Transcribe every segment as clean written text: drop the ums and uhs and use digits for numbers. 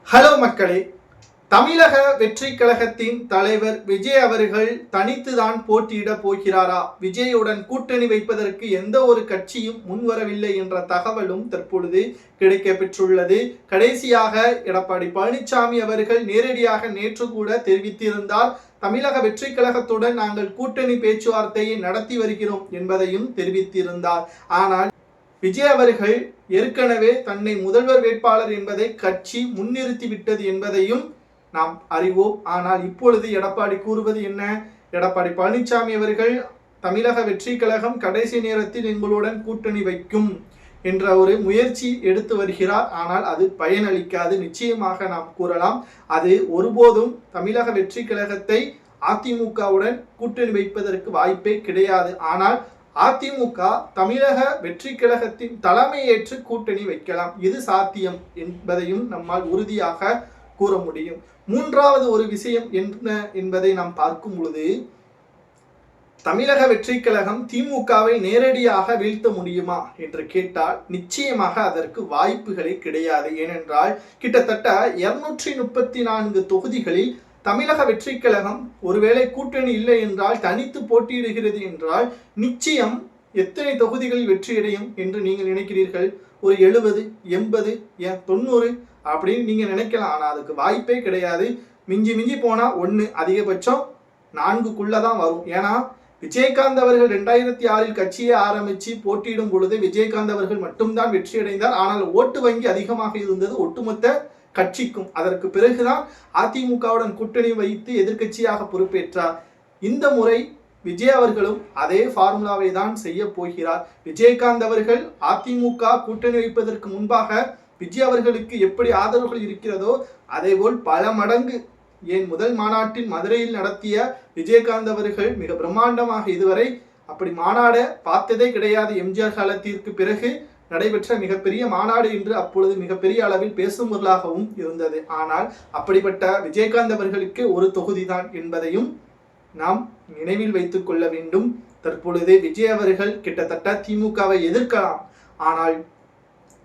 Hello மக்களே, தமிழக வெற்றி கழகத்தின் தலைவர் விஜய் அவர்கள் தனித்துதான் போட்டியிட போகிறாரா? விஜயுடன் கூட்டணி வைப்பதற்கு எந்த ஒரு கட்சியும் முன்வரவில்லை என்ற தகவலும் தற்பொழுது கிடைக்க பெற்றுள்ளது. கடைசியாக எடப்பாடி பழனிசாமி அவர்கள் நேரடியாக நேற்று கூட தெரிவித்திருந்தார், தமிழக வெற்றி கழகத்துடன் நாங்கள் கூட்டணி பேச்சுவார்த்தையை நடத்தி வருகிறோம் என்பதையும் தெரிவித்திருந்தார். ஆனால் விஜய் அவர்கள் ஏற்கனவே தன்னை முதல்வர் வேட்பாளர் என்பதை கட்சி முன்னிறுத்திவிட்டது என்பதையும் நாம் அறிவோம். ஆனால் இப்பொழுது எடப்பாடி கூறுவது என்ன? எடப்பாடி பழனிசாமி அவர்கள் தமிழக வெற்றி கழகம் கடைசி நேரத்தில் எங்களுடன் கூட்டணி வைக்கும் என்ற ஒரு முயற்சி எடுத்து வருகிறார். ஆனால் அது பயனளிக்காது, நிச்சயமாக நாம் கூறலாம். அது ஒருபோதும் தமிழக வெற்றி கழகத்தை அதிமுகவுடன் கூட்டணி வைப்பதற்கு வாய்ப்பே கிடையாது. ஆனால் அதிமுக தமிழக வெற்றி கழகத்தின் தலைமையேற்று கூட்டணி வைக்கலாம், இது சாத்தியம் என்பதையும் நம்மால் உறுதியாக கூற முடியும். மூன்றாவது ஒரு விஷயம் என்ன என்பதை நாம் பார்க்கும் பொழுது, தமிழக வெற்றி கழகம் திமுகவை நேரடியாக வீழ்த்த முடியுமா என்று கேட்டால் நிச்சயமாக அதற்கு வாய்ப்புகளே கிடையாது. ஏனென்றால் கிட்டத்தட்ட 234 தொகுதிகளில் தமிழக வெற்றி கழகம் ஒருவேளை கூட்டணி இல்லை என்றால் தனித்து போட்டியிடுகிறது என்றால் நிச்சயம் எத்தனை தொகுதிகளில் வெற்றியடையும் என்று நீங்கள் நினைக்கிறீர்கள்? ஒரு 70, 80, 90 அப்படின்னு நீங்க நினைக்கலாம். ஆனால் அதுக்கு வாய்ப்பே கிடையாது. மிஞ்சி மிஞ்சி போனா 1, அதிகபட்சம் 4க்குள்ளதான் வரும். ஏன்னா விஜயகாந்த் அவர்கள் 2006 கட்சியை ஆரம்பித்து போட்டியிடும் பொழுது விஜயகாந்த் அவர்கள் மட்டும்தான் வெற்றி அடைந்தார். ஆனால் ஓட்டு வங்கி அதிகமாக இருந்தது ஒட்டுமொத்த கட்சிக்கும். அதற்கு பிறகுதான் அதிமுகவுடன் கூட்டணி வைத்து எதிர்கட்சியாக பொறுப்பேற்றார். இந்த முறை விஜய் அவர்களும் அதே ஃபார்முலாவை தான் செய்ய போகிறார். விஜயகாந்த் அவர்கள் அதிமுக கூட்டணி வைப்பதற்கு முன்பாக விஜய் அவர்களுக்கு எப்படி ஆதரவுகள் இருக்கிறதோ அதேபோல் பல மடங்கு, ஏன் முதல் மாநாட்டில் மதுரையில் நடத்திய விஜயகாந்த் அவர்கள் மிக பிரம்மாண்டமாக இதுவரை அப்படி மாநாட பார்த்ததே கிடையாது. எம்ஜிஆர் காலத்திற்கு பிறகு நடைபெற்ற மிகப்பெரிய மாநாடு என்று அப்பொழுது மிகப்பெரிய அளவில் பேசும் பொருளாகவும் இருந்தது. ஆனால் அப்படிப்பட்ட விஜயகாந்த் அவர்களுக்கு ஒரு தொகுதிதான் என்பதையும் நாம் நினைவில் வைத்துக் கொள்ள வேண்டும். தற்பொழுது விஜய் அவர்கள் கிட்டத்தட்ட திமுகவை எதிர்க்கலாம். ஆனால்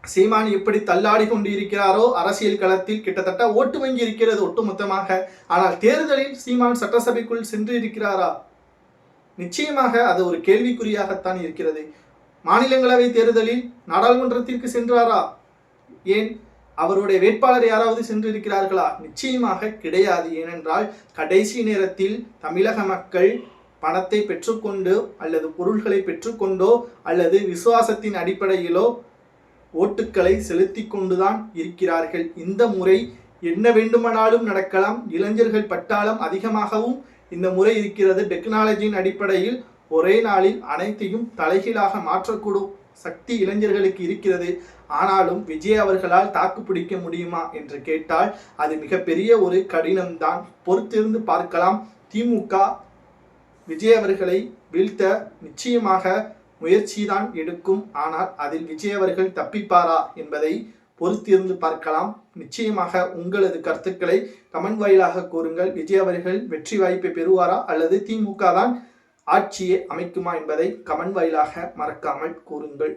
சீமான் எப்படி தள்ளாடி கொண்டு இருக்கிறாரோ அரசியல் களத்தில் கிட்டத்தட்ட ஓட்டு வங்கி இருக்கிறது ஒட்டுமொத்தமாக. ஆனால் தேர்தலில் சீமான் சட்டசபைக்குள் சென்று இருக்கிறாரா? நிச்சயமாக அது ஒரு கேள்விக்குறியாகத்தான் இருக்கிறது. மாநிலங்களவை தேர்தலில் நாடாளுமன்றத்திற்கு சென்றாரா? ஏன் அவருடைய வேட்பாளர் யாராவது சென்றிருக்கிறார்களா? நிச்சயமாக கிடையாது. ஏனென்றால் கடைசி நேரத்தில் தமிழக மக்கள் பணத்தை பெற்றுக்கொண்டு அல்லது பொருள்களை பெற்றுக்கொண்டோ அல்லது விசுவாசத்தின் அடிப்படையிலோ ஓட்டுக்களை செலுத்தி கொண்டுதான் இருக்கிறார்கள். இந்த முறை என்ன வேண்டுமானாலும் நடக்கலாம். இளைஞர்கள் பட்டாளம் அதிகமாகவும் இந்த முறை இருக்கிறது. டெக்னாலஜியின் அடிப்படையில் ஒரே நாளில் அனைத்தையும் தலைகீழாக மாற்றக்கூடும் சக்தி இளைஞர்களுக்கு இருக்கிறது. ஆனாலும் விஜய் அவர்களால் தாக்கு பிடிக்க முடியுமா என்று கேட்டால் அது மிகப்பெரிய ஒரு கடினம்தான். பொறுத்திருந்து பார்க்கலாம். திமுக விஜய் அவர்களை வீழ்த்த நிச்சயமாக முயற்சிதான் எடுக்கும். ஆனால் அதில் விஜய் அவர்கள் தப்பிப்பாரா என்பதை பொறுத்திருந்து பார்க்கலாம். நிச்சயமாக உங்களது கருத்துக்களை கமெண்ட் வாயிலாக கூறுங்கள். விஜய் அவர்கள் வெற்றி வாய்ப்பை பெறுவாரா அல்லது திமுக தான் ஆட்சியை அமைக்குமா என்பதை கமெண்ட் வாயிலாக மறக்காமல் கூறுங்கள்.